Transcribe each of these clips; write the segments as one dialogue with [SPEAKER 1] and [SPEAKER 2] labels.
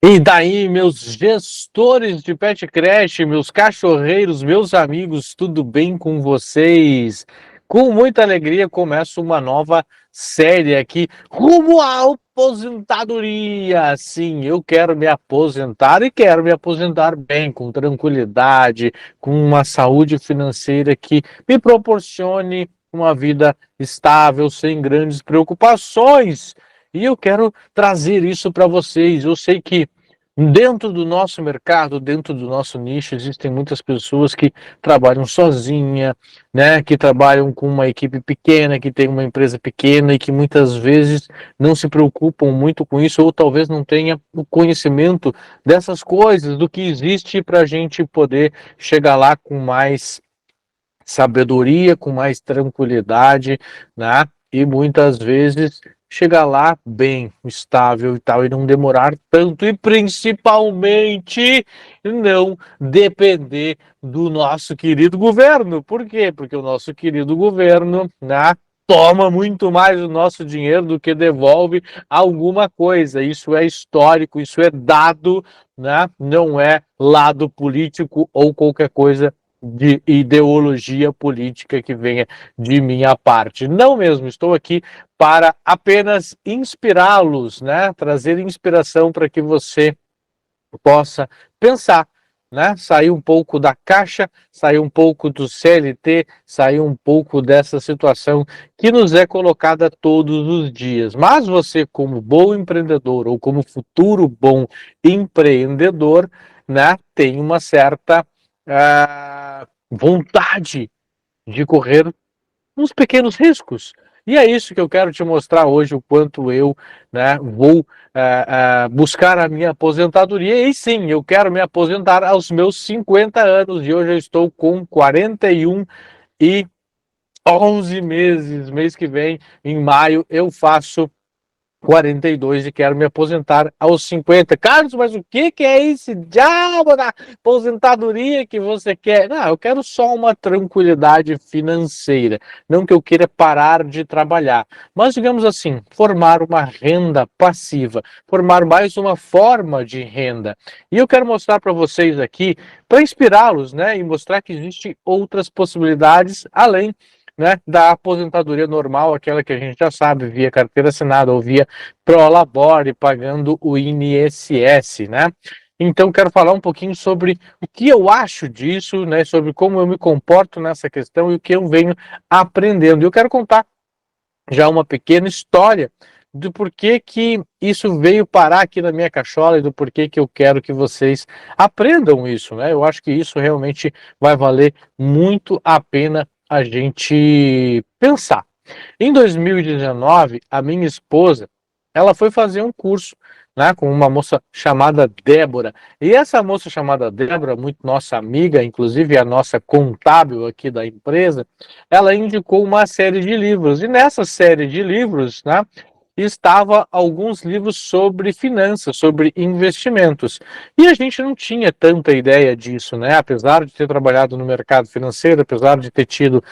[SPEAKER 1] E daí, meus gestores de pet creche, meus cachorreiros, meus amigos, tudo bem com vocês? Com muita alegria, começo uma nova série aqui, rumo à aposentadoria. Sim, eu quero me aposentar e quero me aposentar bem, com tranquilidade, com uma saúde financeira que me proporcione uma vida estável, sem grandes preocupações. E eu quero trazer isso para vocês. Eu sei que dentro do nosso mercado, dentro do nosso nicho, existem muitas pessoas que trabalham sozinha, né, que trabalham com uma equipe pequena, que tem uma empresa pequena e que muitas vezes não se preocupam muito com isso ou talvez não tenha o conhecimento dessas coisas, do que existe para a gente poder chegar lá com mais sabedoria, com mais tranquilidade, né? E muitas vezes chegar lá bem, estável e tal, e não demorar tanto, e principalmente não depender do nosso querido governo. Por quê? Porque o nosso querido governo, né, toma muito mais o nosso dinheiro do que devolve alguma coisa. Isso é histórico, isso é dado, né? Não é lado político ou qualquer coisa de ideologia política que venha de minha parte. Não mesmo, estou aqui para apenas inspirá-los, né? Trazer inspiração para que você possa pensar, né? Sair um pouco da caixa, sair um pouco do CLT, sair um pouco dessa situação que nos é colocada todos os dias. Mas você, como bom empreendedor ou como futuro bom empreendedor, né, tem uma certa vontade de correr uns pequenos riscos. E é isso que eu quero te mostrar hoje, o quanto eu, né, vou buscar a minha aposentadoria. E sim, eu quero me aposentar aos meus 50 anos, e hoje eu estou com 41 e 11 meses. Mês que vem, em maio, eu faço 42 e quero me aposentar aos 50. Carlos, mas o que é esse diabo da aposentadoria que você quer? Não, eu quero só uma tranquilidade financeira. Não que eu queira parar de trabalhar, mas digamos assim, formar uma renda passiva, formar mais uma forma de renda. E eu quero mostrar para vocês aqui, para inspirá-los, né, e mostrar que existem outras possibilidades além, né, da aposentadoria normal, aquela que a gente já sabe, via carteira assinada ou via Prolabore, pagando o INSS, né? Então, quero falar um pouquinho sobre o que eu acho disso, né? Sobre como eu me comporto nessa questão e o que eu venho aprendendo. Eu quero contar já uma pequena história do porquê que isso veio parar aqui na minha cachola e do porquê que eu quero que vocês aprendam isso, né? Eu acho que isso realmente vai valer muito a pena a gente pensar. Em 2019, a minha esposa, ela foi fazer um curso, né, com uma moça chamada Débora. E essa moça chamada Débora, muito nossa amiga, inclusive a nossa contábil aqui da empresa, ela indicou uma série de livros. E nessa série de livros, né, estava alguns livros sobre finanças, sobre investimentos. E a gente não tinha tanta ideia disso, né? Apesar de ter trabalhado no mercado financeiro, apesar de ter tido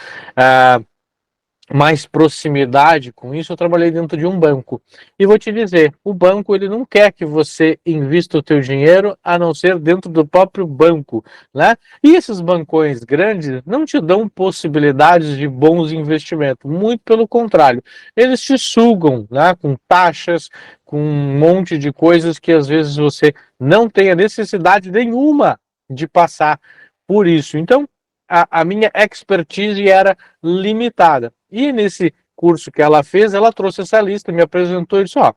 [SPEAKER 1] mais proximidade com isso, eu trabalhei dentro de um banco. E vou te dizer, o banco ele não quer que você invista o teu dinheiro a não ser dentro do próprio banco, né? E esses bancões grandes não te dão possibilidades de bons investimentos, muito pelo contrário, eles te sugam, né, com taxas, com um monte de coisas que às vezes você não tem a necessidade nenhuma de passar por isso. Então, a minha expertise era limitada. E nesse curso que ela fez, ela trouxe essa lista, me apresentou e disse, ó,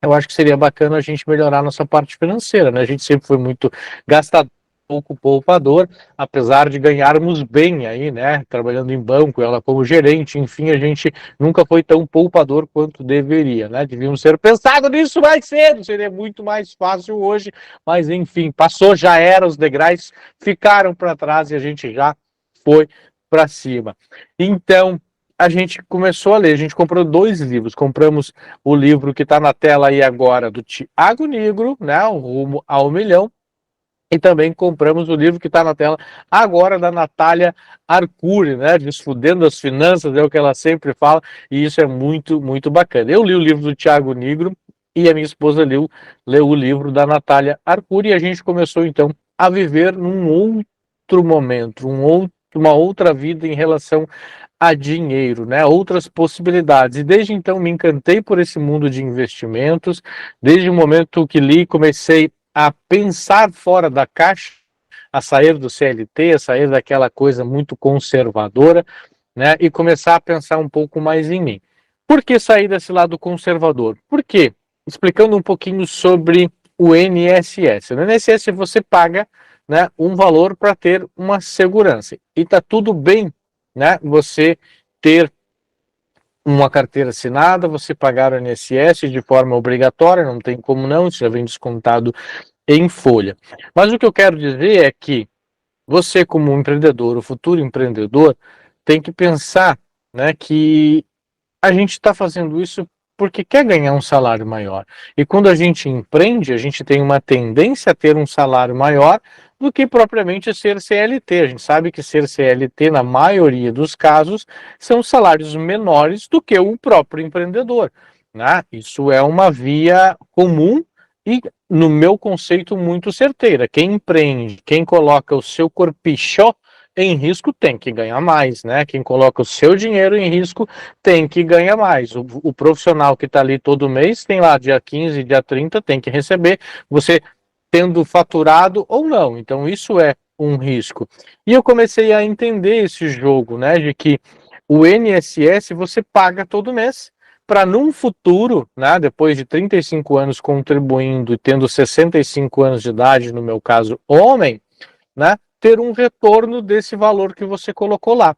[SPEAKER 1] eu acho que seria bacana a gente melhorar a nossa parte financeira, né? A gente sempre foi muito gastador, pouco poupador, apesar de ganharmos bem aí, né? Trabalhando em banco, ela como gerente, enfim, a gente nunca foi tão poupador quanto deveria, né? Devíamos ter pensado nisso mais cedo, seria muito mais fácil hoje, mas enfim, passou, já era, os degraus ficaram para trás e a gente já foi para cima. Então, a gente começou a ler, a gente comprou 2 livros, compramos o livro que está na tela aí agora do Tiago Nigro, né, o Rumo ao Milhão, e também compramos o livro que está na tela agora da Natália Arcuri, né, Desfudendo as Finanças, é o que ela sempre fala, e isso é muito, muito bacana. Eu li o livro do Tiago Nigro e a minha esposa leu o livro da Natália Arcuri, e a gente começou então a viver num outro momento, uma outra vida em relação a dinheiro, né? Outras possibilidades. E desde então me encantei por esse mundo de investimentos. Desde o momento que li, comecei a pensar fora da caixa, a sair do CLT, a sair daquela coisa muito conservadora, né? E começar a pensar um pouco mais em mim. Por que sair desse lado conservador? Por quê? Explicando um pouquinho sobre o INSS. No INSS você paga, né, um valor para ter uma segurança. E está tudo bem, né, você ter uma carteira assinada, você pagar o INSS de forma obrigatória, não tem como não, isso já vem descontado em folha. Mas o que eu quero dizer é que você, como um empreendedor, o futuro empreendedor, tem que pensar, né, que a gente está fazendo isso porque quer ganhar um salário maior. E quando a gente empreende, a gente tem uma tendência a ter um salário maior do que propriamente ser CLT. A gente sabe que ser CLT, na maioria dos casos, são salários menores do que o próprio empreendedor, né? Isso é uma via comum e, no meu conceito, muito certeira. Quem empreende, quem coloca o seu corpichó em risco tem que ganhar mais, né? Quem coloca o seu dinheiro em risco tem que ganhar mais. O profissional que está ali todo mês tem lá dia 15, dia 30, tem que receber, você tendo faturado ou não. Então isso é um risco. E eu comecei a entender esse jogo, né? De que o INSS você paga todo mês para num futuro, né, depois de 35 anos contribuindo e tendo 65 anos de idade, no meu caso, homem, né, ter um retorno desse valor que você colocou lá.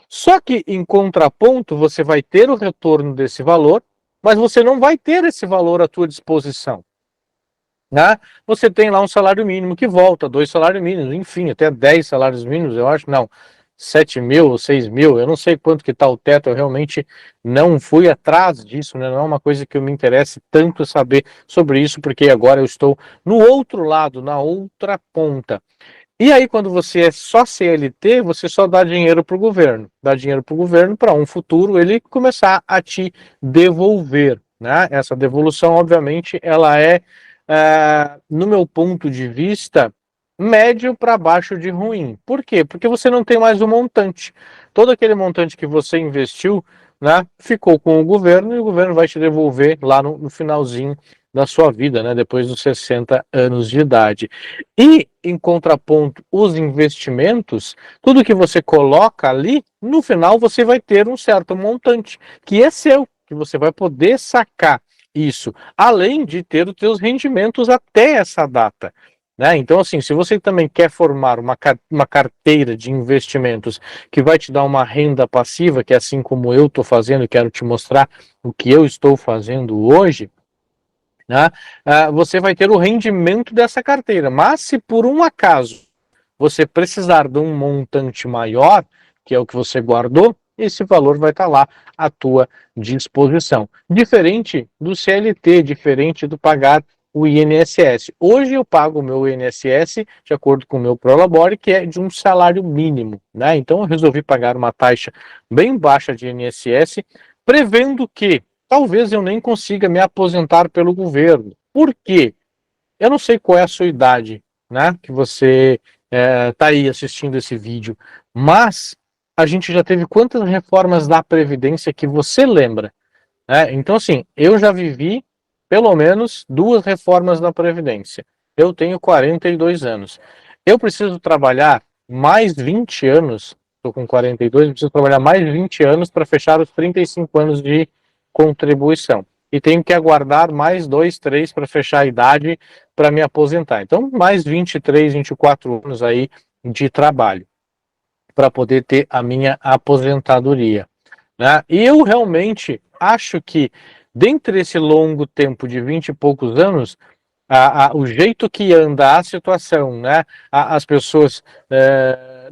[SPEAKER 1] Só que, em contraponto, você vai ter o retorno desse valor, mas você não vai ter esse valor à tua disposição, né? Você tem lá um salário mínimo que volta, 2 salários mínimos, enfim, até 10 salários mínimos, eu acho, não, 7 mil ou 6 mil, eu não sei quanto que está o teto, eu realmente não fui atrás disso, né? Não é uma coisa que eu me interesse tanto saber sobre isso, porque agora eu estou no outro lado, na outra ponta. E aí, quando você é só CLT, você só dá dinheiro para o governo. Dá dinheiro para o governo para um futuro ele começar a te devolver, né? Essa devolução, obviamente, ela no meu ponto de vista, médio para baixo de ruim. Por quê? Porque você não tem mais o montante. Todo aquele montante que você investiu, né, ficou com o governo e o governo vai te devolver lá no finalzinho da sua vida, né, depois dos 60 anos de idade. E, em contraponto, os investimentos, tudo que você coloca ali, no final você vai ter um certo montante, que é seu, que você vai poder sacar isso, além de ter os seus rendimentos até essa data. Né? Então, assim, se você também quer formar uma carteira de investimentos que vai te dar uma renda passiva, que é assim como eu estou fazendo, e quero te mostrar o que eu estou fazendo hoje, né? Você vai ter o rendimento dessa carteira. Mas se por um acaso você precisar de um montante maior, que é o que você guardou, esse valor vai estar lá à tua disposição. Diferente do CLT, diferente do pagar o INSS. Hoje eu pago o meu INSS de acordo com o meu Prolabore, que é de um salário mínimo, né? Então eu resolvi pagar uma taxa bem baixa de INSS, prevendo que talvez eu nem consiga me aposentar pelo governo. Por quê? Eu não sei qual é a sua idade, né? Que você está aí assistindo esse vídeo, mas a gente já teve quantas reformas da Previdência que você lembra, né? Então, assim, eu já vivi pelo menos 2 reformas da Previdência. Eu tenho 42 anos. Eu preciso trabalhar mais 20 anos, estou com 42, preciso trabalhar mais 20 anos para fechar os 35 anos de contribuição. E tenho que aguardar mais 2, 3 para fechar a idade para me aposentar. Então, mais 23, 24 anos aí de trabalho para poder ter a minha aposentadoria, né? E eu realmente acho que, dentre esse longo tempo de 20 e poucos anos, o jeito que anda a situação, né? As pessoas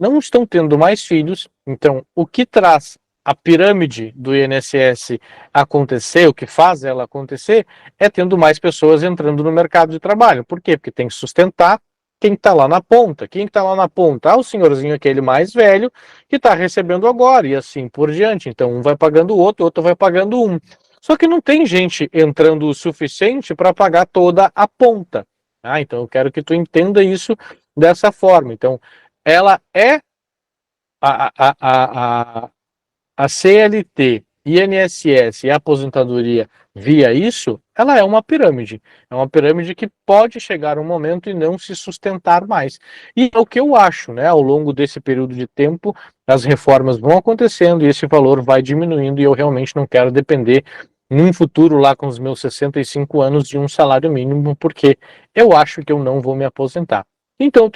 [SPEAKER 1] não estão tendo mais filhos, então o que traz a pirâmide do INSS acontecer, o que faz ela acontecer, é tendo mais pessoas entrando no mercado de trabalho. Por quê? Porque tem que sustentar quem está lá na ponta. Quem está lá na ponta? O senhorzinho aquele mais velho que está recebendo agora, e assim por diante. Então um vai pagando o outro vai pagando um. Só que não tem gente entrando o suficiente para pagar toda a ponta. Então eu quero que tu entenda isso dessa forma. Então, ela é a, a, a, a, a CLT, INSS e a aposentadoria via isso, ela é uma pirâmide. É uma pirâmide que pode chegar um momento e não se sustentar mais. E é o que eu acho, né? Ao longo desse período de tempo, as reformas vão acontecendo e esse valor vai diminuindo e eu realmente não quero depender num futuro lá com os meus 65 anos de um salário mínimo, porque eu acho que eu não vou me aposentar. Então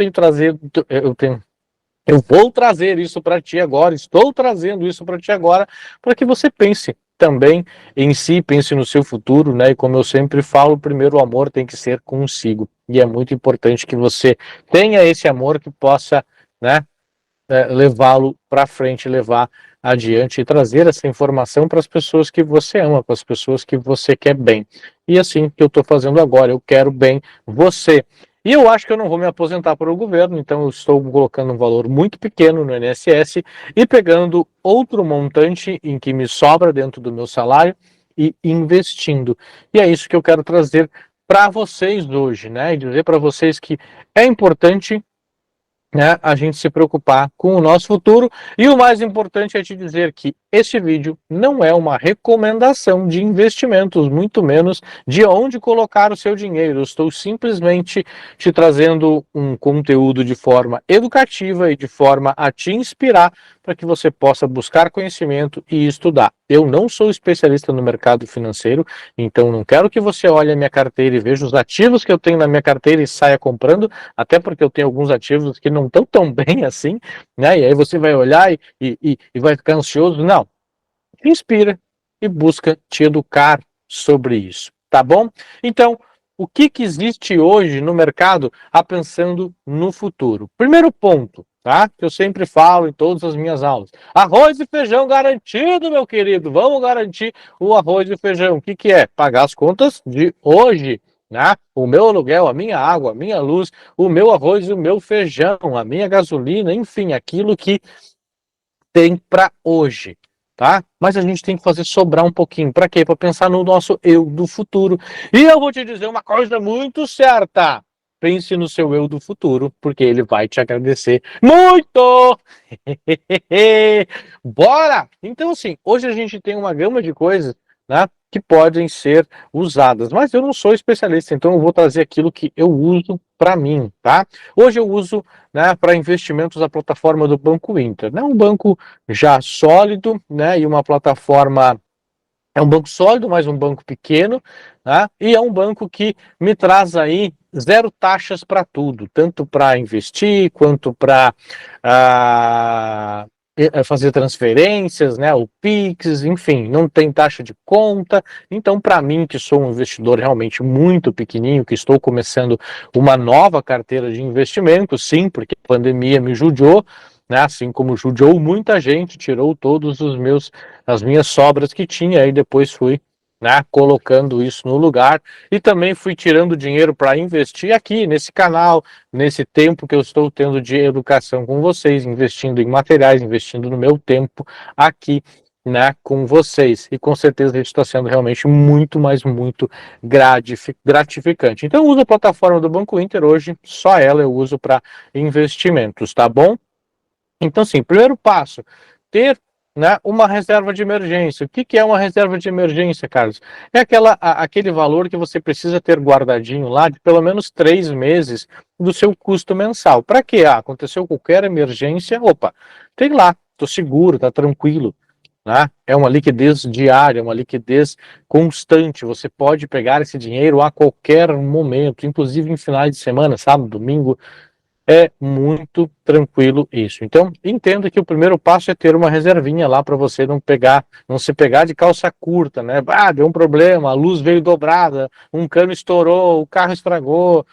[SPEAKER 1] eu vou trazer isso para ti agora, estou trazendo isso para ti agora, para que você pense também em si, pense no seu futuro, né? E como eu sempre falo, primeiro o amor tem que ser consigo. E é muito importante que você tenha esse amor que possa, né, levá-lo para frente, levar adiante e trazer essa informação para as pessoas que você ama, para as pessoas que você quer bem. E assim que eu estou fazendo agora, eu quero bem você. E eu acho que eu não vou me aposentar para o governo, então eu estou colocando um valor muito pequeno no INSS e pegando outro montante em que me sobra dentro do meu salário e investindo. E é isso que eu quero trazer para vocês hoje, né? E dizer para vocês que é importante, né, a gente se preocupar com o nosso futuro. E o mais importante é te dizer que este vídeo não é uma recomendação de investimentos, muito menos de onde colocar o seu dinheiro. Eu estou simplesmente te trazendo um conteúdo de forma educativa e de forma a te inspirar para que você possa buscar conhecimento e estudar. Eu não sou especialista no mercado financeiro, então não quero que você olhe a minha carteira e veja os ativos que eu tenho na minha carteira e saia comprando, até porque eu tenho alguns ativos que não estão tão bem assim, né? E aí você vai olhar e vai ficar ansioso. Não, te inspira e busca te educar sobre isso, tá bom? Então, o que existe hoje no mercado a pensando no futuro? Primeiro ponto, tá? Que eu sempre falo em todas as minhas aulas. Arroz e feijão garantido, meu querido. Vamos garantir o arroz e feijão. O que é? Pagar as contas de hoje, né? O meu aluguel, a minha água, a minha luz, o meu arroz e o meu feijão, a minha gasolina, enfim, aquilo que tem para hoje, tá? Mas a gente tem que fazer sobrar um pouquinho. Para quê? Para pensar no nosso eu do futuro. E eu vou te dizer uma coisa muito certa. Pense no seu eu do futuro, porque ele vai te agradecer muito! Bora! Então, assim, hoje a gente tem uma gama de coisas, né, que podem ser usadas, mas eu não sou especialista, então eu vou trazer aquilo que eu uso para mim, tá? Hoje eu uso, né, para investimentos a plataforma do Banco Inter, né, um banco já sólido, né, e uma plataforma. É um banco sólido, mas um banco pequeno, né? E é um banco que me traz aí zero taxas para tudo, tanto para investir quanto para fazer transferências, né? O Pix, enfim, não tem taxa de conta. Então, para mim, que sou um investidor realmente muito pequenininho, que estou começando uma nova carteira de investimento, sim, porque a pandemia me judiou, né? Assim como judiou muita gente, tirou todos as minhas sobras que tinha, e depois fui, né, colocando isso no lugar e também fui tirando dinheiro para investir aqui nesse canal, nesse tempo que eu estou tendo de educação com vocês, investindo em materiais, investindo no meu tempo aqui, né, com vocês. E com certeza isso está sendo realmente muito, mas muito gratificante. Então eu uso a plataforma do Banco Inter hoje, só ela eu uso para investimentos, tá bom? Então, sim, primeiro passo, ter, né, uma reserva de emergência. O que é uma reserva de emergência, Carlos? É aquele valor que você precisa ter guardadinho lá de pelo menos 3 meses do seu custo mensal. Para quê? Aconteceu qualquer emergência, opa, tem lá, estou seguro, está tranquilo. Né? É uma liquidez diária, uma liquidez constante. Você pode pegar esse dinheiro a qualquer momento, inclusive em finais de semana, sábado, domingo. É muito tranquilo isso. Então, entenda que o primeiro passo é ter uma reservinha lá para você não se pegar de calça curta, né? Deu um problema, a luz veio dobrada, um cano estourou, o carro estragou.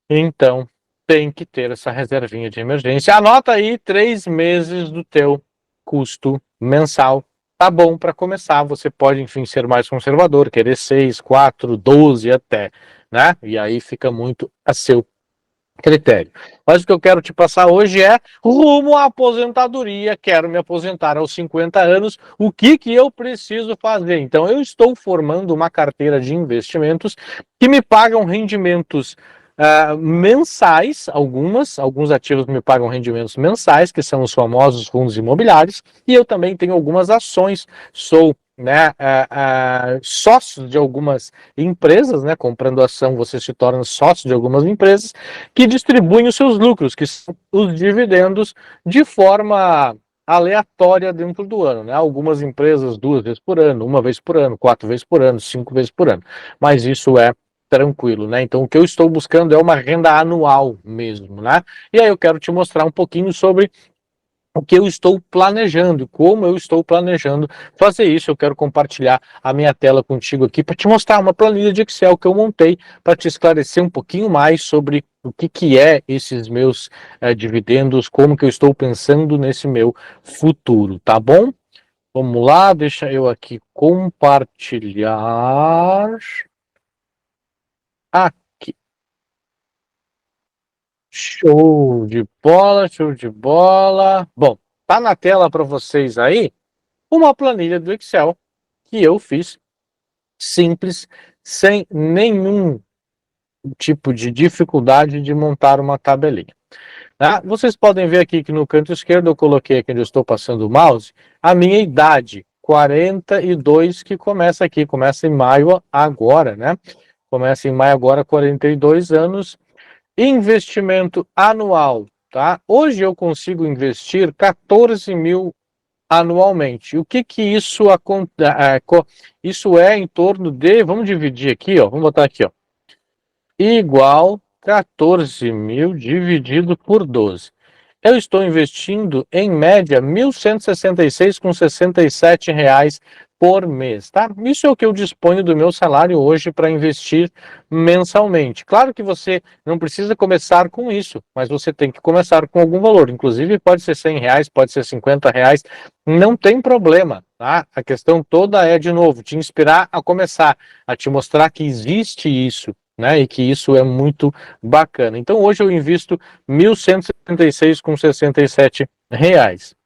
[SPEAKER 1] Então, tem que ter essa reservinha de emergência. Anota aí 3 meses do teu custo mensal. Tá bom para começar. Você pode, enfim, ser mais conservador, querer 6, 4, 12 até, né? E aí fica muito a seu critério. Mas o que eu quero te passar hoje é rumo à aposentadoria, quero me aposentar aos 50 anos, o que eu preciso fazer? Então, eu estou formando uma carteira de investimentos que me pagam rendimentos mensais, alguns ativos me pagam rendimentos mensais, que são os famosos fundos imobiliários, e eu também tenho algumas ações, sou sócio de algumas empresas, né? Comprando ação, você se torna sócio de algumas empresas que distribuem os seus lucros, que são os dividendos, de forma aleatória dentro do ano, né? Algumas empresas 2 vezes por ano, 1 vez por ano, 4 vezes por ano, 5 vezes por ano, mas isso é tranquilo, né? Então o que eu estou buscando é uma renda anual mesmo, né? E aí eu quero te mostrar um pouquinho sobre o que eu estou planejando, como eu estou planejando fazer isso. Eu quero compartilhar a minha tela contigo aqui para te mostrar uma planilha de Excel que eu montei para te esclarecer um pouquinho mais sobre o que é esses meus dividendos, como que eu estou pensando nesse meu futuro, tá bom? Vamos lá, deixa eu aqui compartilhar. Aqui. Show de bola, show de bola. Bom, tá na tela para vocês aí uma planilha do Excel que eu fiz simples, sem nenhum tipo de dificuldade de montar uma tabelinha. Tá? Vocês podem ver aqui que no canto esquerdo eu coloquei aqui onde eu estou passando o mouse a minha idade, 42, que começa aqui, começa em maio agora, né? Começa em maio agora, 42 anos. Investimento anual, tá? Hoje eu consigo investir 14 mil anualmente. O que isso acontece? Isso é em torno de, vamos dividir aqui, ó, vamos botar aqui, ó, igual 14 mil dividido por 12. Eu estou investindo, em média, R$ 1.166,67 por mês, tá? Isso é o que eu disponho do meu salário hoje para investir mensalmente. Claro que você não precisa começar com isso, mas você tem que começar com algum valor. Inclusive, pode ser R$ 100, pode ser R$ 50, não tem problema, tá? A questão toda é, de novo, te inspirar a começar, a te mostrar que existe isso, né? E que isso é muito bacana. Então, hoje eu invisto R$ 1.176,67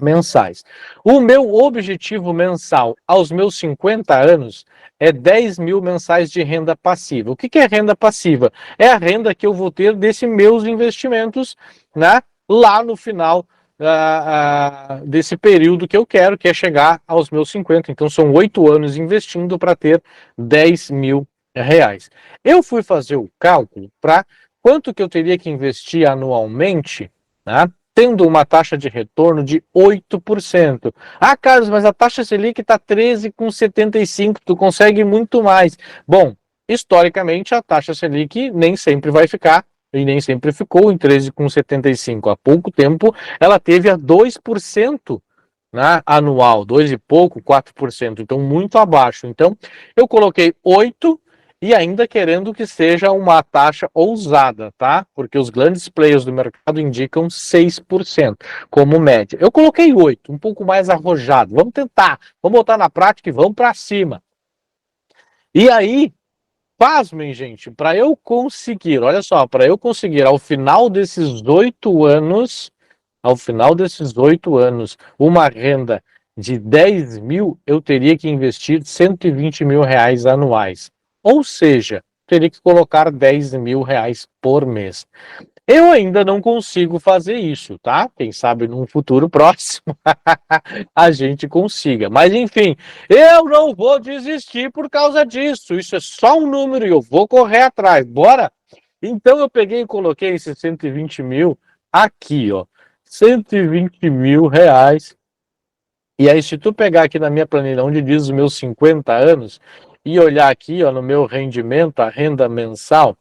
[SPEAKER 1] mensais. O meu objetivo mensal aos meus 50 anos é 10 mil mensais de renda passiva. O que é renda passiva? É a renda que eu vou ter desses meus investimentos, né, lá no final desse período que eu quero, que é chegar aos meus 50. Então são 8 anos investindo para ter 10 mil reais. Eu fui fazer o cálculo para quanto que eu teria que investir anualmente, né, tendo uma taxa de retorno de 8%. Ah, Carlos, mas a taxa Selic está 13,75, tu consegue muito mais. Bom, historicamente a taxa Selic nem sempre vai ficar, e nem sempre ficou em 13,75. Há pouco tempo ela teve a 2%, né, anual, 2 e pouco, 4%, então muito abaixo. Então eu coloquei 8 e ainda querendo que seja uma taxa ousada, tá? Porque os grandes players do mercado indicam 6% como média. Eu coloquei 8, um pouco mais arrojado. Vamos tentar, vamos botar na prática e vamos para cima. E aí, pasmem, gente, para eu conseguir, olha só, para eu conseguir ao final desses 8 anos, uma renda de 10 mil, eu teria que investir 120 mil reais anuais. Ou seja, teria que colocar 10 mil reais por mês. Eu ainda não consigo fazer isso, tá? Quem sabe num futuro próximo a gente consiga. Mas enfim, eu não vou desistir por causa disso. Isso é só um número e eu vou correr atrás. Bora? Então eu peguei e coloquei esses 120 mil aqui, ó. 120 mil reais. E aí, se tu pegar aqui na minha planilha, onde diz os meus 50 anos, e olhar aqui, ó, no meu rendimento, a renda mensal,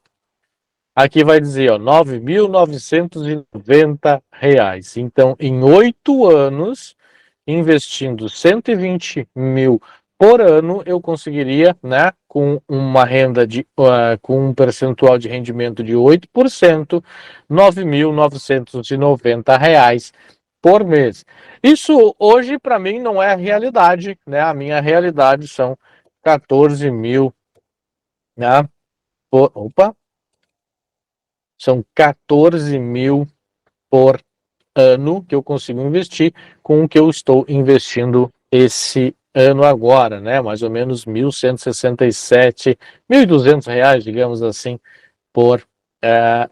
[SPEAKER 1] aqui vai dizer, ó, R$ 9.990. Então, em 8 anos, investindo 120 mil por ano, eu conseguiria, né, com uma renda com um percentual de rendimento de 8%, R$ 9.990 por mês. Isso hoje para mim não é a realidade, né? A minha realidade são 14 mil, né? Opa, São 14 mil por ano que eu consigo investir com o que eu estou investindo esse ano agora, né? Mais ou menos 1.167, R$ 1.200, digamos assim, por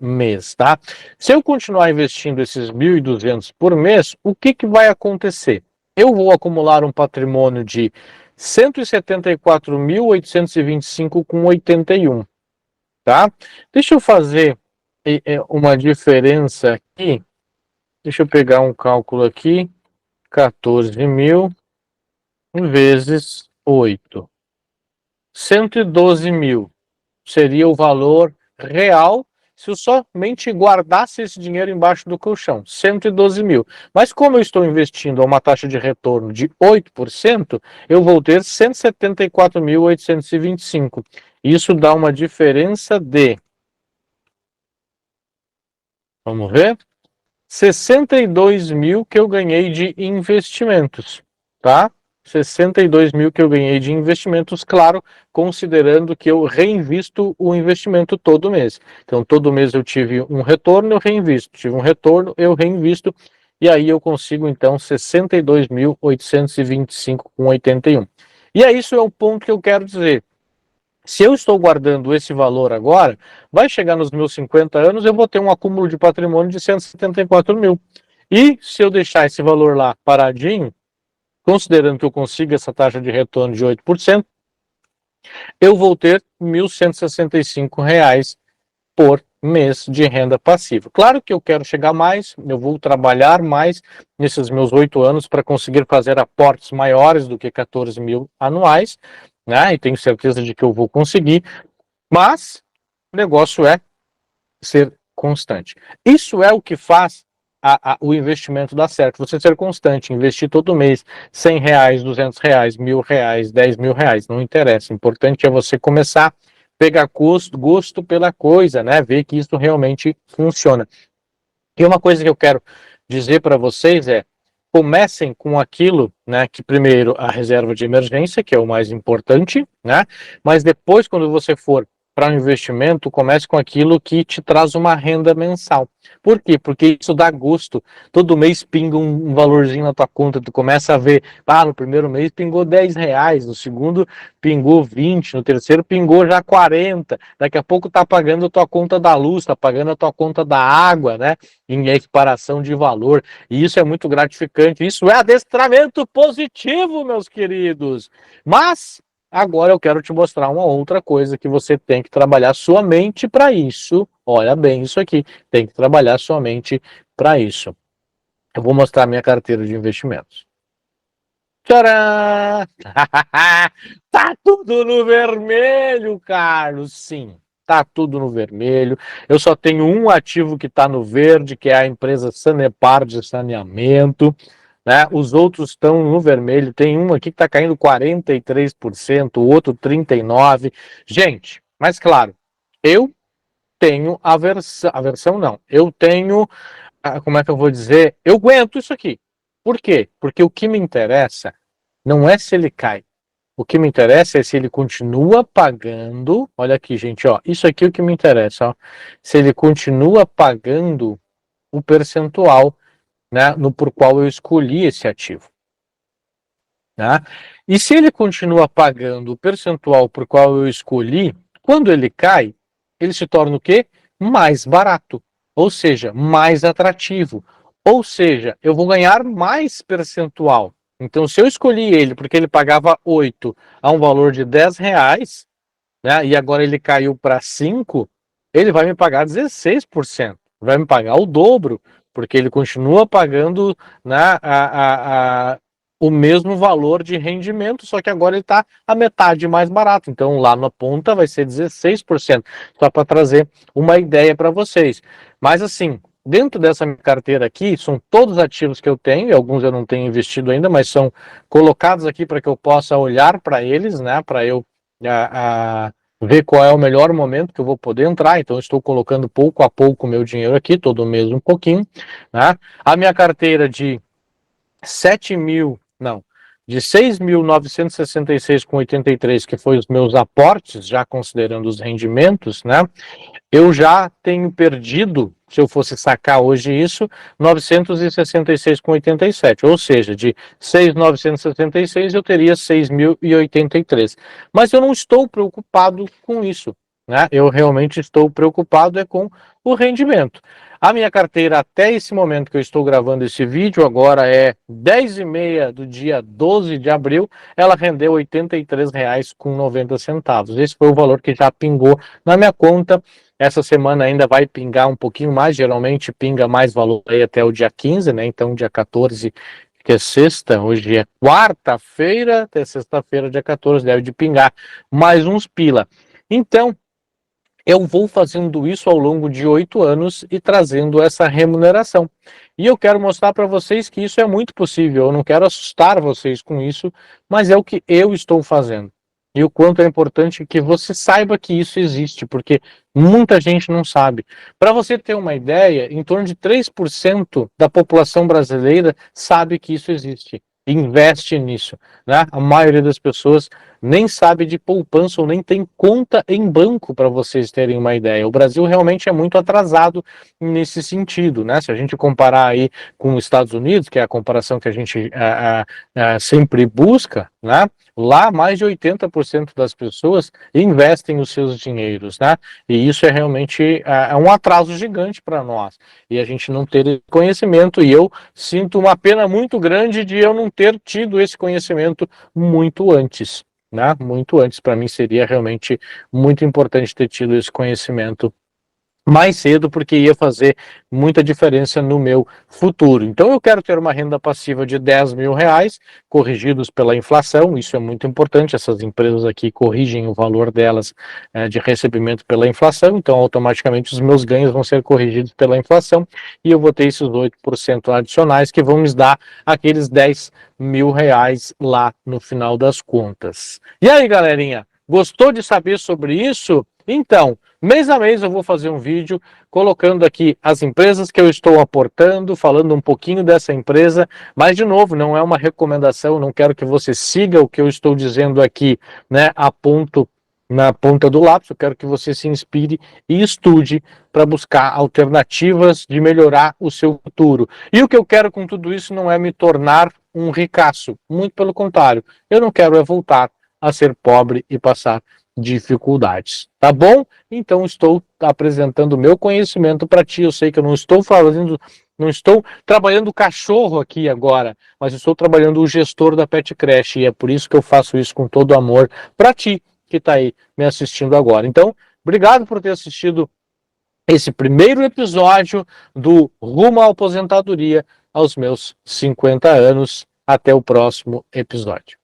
[SPEAKER 1] mês, tá? Se eu continuar investindo esses 1.200 por mês, o que que vai acontecer? Eu vou acumular um patrimônio de 174.825,81, tá? Deixa eu fazer uma diferença aqui. Deixa eu pegar um cálculo aqui. 14 mil vezes 8. 112 mil seria o valor real se eu somente guardasse esse dinheiro embaixo do colchão. 112 mil. Mas como eu estou investindo a uma taxa de retorno de 8%, eu vou ter 174.825. Isso dá uma diferença de, vamos ver, 62 mil que eu ganhei de investimentos, tá? 62 mil que eu ganhei de investimentos, claro, considerando que eu reinvisto o investimento todo mês. Então, todo mês eu tive um retorno, eu reinvisto. Tive um retorno, eu reinvisto. E aí eu consigo, então, 62.825,81. E é isso é o ponto que eu quero dizer. Se eu estou guardando esse valor agora, vai chegar nos meus 50 anos, eu vou ter um acúmulo de patrimônio de 174 mil. E se eu deixar esse valor lá paradinho, considerando que eu consiga essa taxa de retorno de 8%, eu vou ter R$ 1.165 por mês de renda passiva. Claro que eu quero chegar mais, eu vou trabalhar mais nesses meus 8 anos para conseguir fazer aportes maiores do que 14 mil anuais, né? E tenho certeza de que eu vou conseguir, mas o negócio é ser constante. Isso é o que faz o investimento dar certo. Você ser constante, investir todo mês R$ 100, R$ 200, R$ 1.000, R$ 10.000, não interessa. O importante é você começar, pegar gosto pela coisa, né? Ver que isso realmente funciona. E uma coisa que eu quero dizer para vocês é: comecem com aquilo, né, que primeiro a reserva de emergência, que é o mais importante, né? Mas depois, quando você for para um investimento, comece com aquilo que te traz uma renda mensal. Por quê? Porque isso dá gosto. Todo mês pinga um valorzinho na tua conta, tu começa a ver, no primeiro mês pingou R$ 10, no segundo pingou 20, no terceiro pingou já 40, daqui a pouco tá pagando a tua conta da luz, tá pagando a tua conta da água, né? Em equiparação de valor. E isso é muito gratificante. Isso é adestramento positivo, meus queridos. Mas agora eu quero te mostrar uma outra coisa que você tem que trabalhar sua mente para isso. Olha bem isso aqui. Tem que trabalhar sua mente para isso. Eu vou mostrar minha carteira de investimentos. Tcharam! Tá tudo no vermelho, Carlos. Sim, tá tudo no vermelho. Eu só tenho um ativo que está no verde, que é a empresa Sanepar de saneamento, né? Os outros estão no vermelho. Tem um aqui que está caindo 43%, o outro 39%. Gente, mas claro, eu tenho aversão não. Eu tenho, como é que eu vou dizer? Eu aguento isso aqui. Por quê? Porque o que me interessa não é se ele cai. O que me interessa é se ele continua pagando. Olha aqui, gente, ó. Isso aqui é o que me interessa, ó. Se ele continua pagando o percentual, né, no por qual eu escolhi esse ativo. Né? E se ele continua pagando o percentual por qual eu escolhi, quando ele cai, ele se torna o quê? Mais barato, ou seja, mais atrativo. Ou seja, eu vou ganhar mais percentual. Então, se eu escolhi ele porque ele pagava 8 a um valor de R$ 10, né, e agora ele caiu para 5, ele vai me pagar 16%. Vai me pagar o dobro, porque ele continua pagando, né, o mesmo valor de rendimento, só que agora ele está a metade mais barato. Então lá na ponta vai ser 16%, só para trazer uma ideia para vocês. Mas assim, dentro dessa minha carteira aqui, são todos ativos que eu tenho, e alguns eu não tenho investido ainda, mas são colocados aqui para que eu possa olhar para eles, né, para eu ver qual é o melhor momento que eu vou poder entrar. Então, eu estou colocando pouco a pouco o meu dinheiro aqui, todo mês um pouquinho, né? A minha carteira de 7 mil, não, de 6.966,83, que foi os meus aportes, já considerando os rendimentos, né? Eu já tenho perdido, se eu fosse sacar hoje isso, 966,87, ou seja, de 6.966 eu teria 6.083. Mas eu não estou preocupado com isso, né? Eu realmente estou preocupado com o rendimento. A minha carteira até esse momento que eu estou gravando esse vídeo, agora é 10h30 do dia 12 de abril, ela rendeu R$ 83,90. Esse foi o valor que já pingou na minha conta. Essa semana ainda vai pingar um pouquinho mais, geralmente pinga mais valor aí até o dia 15, né? Então, dia 14, que é sexta, hoje é quarta-feira, até sexta-feira, dia 14, deve de pingar mais uns pila. Então, eu vou fazendo isso ao longo de 8 anos e trazendo essa remuneração. E eu quero mostrar para vocês que isso é muito possível. Eu não quero assustar vocês com isso, mas é o que eu estou fazendo. E o quanto é importante que você saiba que isso existe, porque muita gente não sabe. Para você ter uma ideia, em torno de 3% da população brasileira sabe que isso existe. Investe nisso, né? A maioria das pessoas nem sabe de poupança ou nem tem conta em banco, para vocês terem uma ideia. O Brasil realmente é muito atrasado nesse sentido, né? Se a gente comparar aí com os Estados Unidos, que é a comparação que a gente sempre busca, né? Lá, mais de 80% das pessoas investem os seus dinheiros, né? E isso é realmente um atraso gigante para nós. E a gente não ter conhecimento, e eu sinto uma pena muito grande de eu não ter tido esse conhecimento muito antes, né? Muito antes. Para mim seria realmente muito importante ter tido esse conhecimento mais cedo, porque ia fazer muita diferença no meu futuro. Então eu quero ter uma renda passiva de R$ 10.000, corrigidos pela inflação. Isso é muito importante, essas empresas aqui corrigem o valor delas de recebimento pela inflação, então automaticamente os meus ganhos vão ser corrigidos pela inflação, e eu vou ter esses 8% adicionais que vão me dar aqueles R$ 10.000 lá no final das contas. E aí, galerinha, gostou de saber sobre isso? Então, mês a mês eu vou fazer um vídeo colocando aqui as empresas que eu estou aportando, falando um pouquinho dessa empresa, mas de novo, não é uma recomendação, não quero que você siga o que eu estou dizendo aqui, né, na ponta do lápis. Eu quero que você se inspire e estude para buscar alternativas de melhorar o seu futuro. E o que eu quero com tudo isso não é me tornar um ricaço, muito pelo contrário, eu não quero voltar a ser pobre e passar dificuldades, tá bom? Então estou apresentando o meu conhecimento para ti. Eu sei que eu não estou trabalhando o cachorro aqui agora, mas estou trabalhando o gestor da Pet Creche, e é por isso que eu faço isso com todo amor para ti que está aí me assistindo agora. Então, obrigado por ter assistido esse primeiro episódio do Rumo à Aposentadoria aos meus 50 anos. Até o próximo episódio.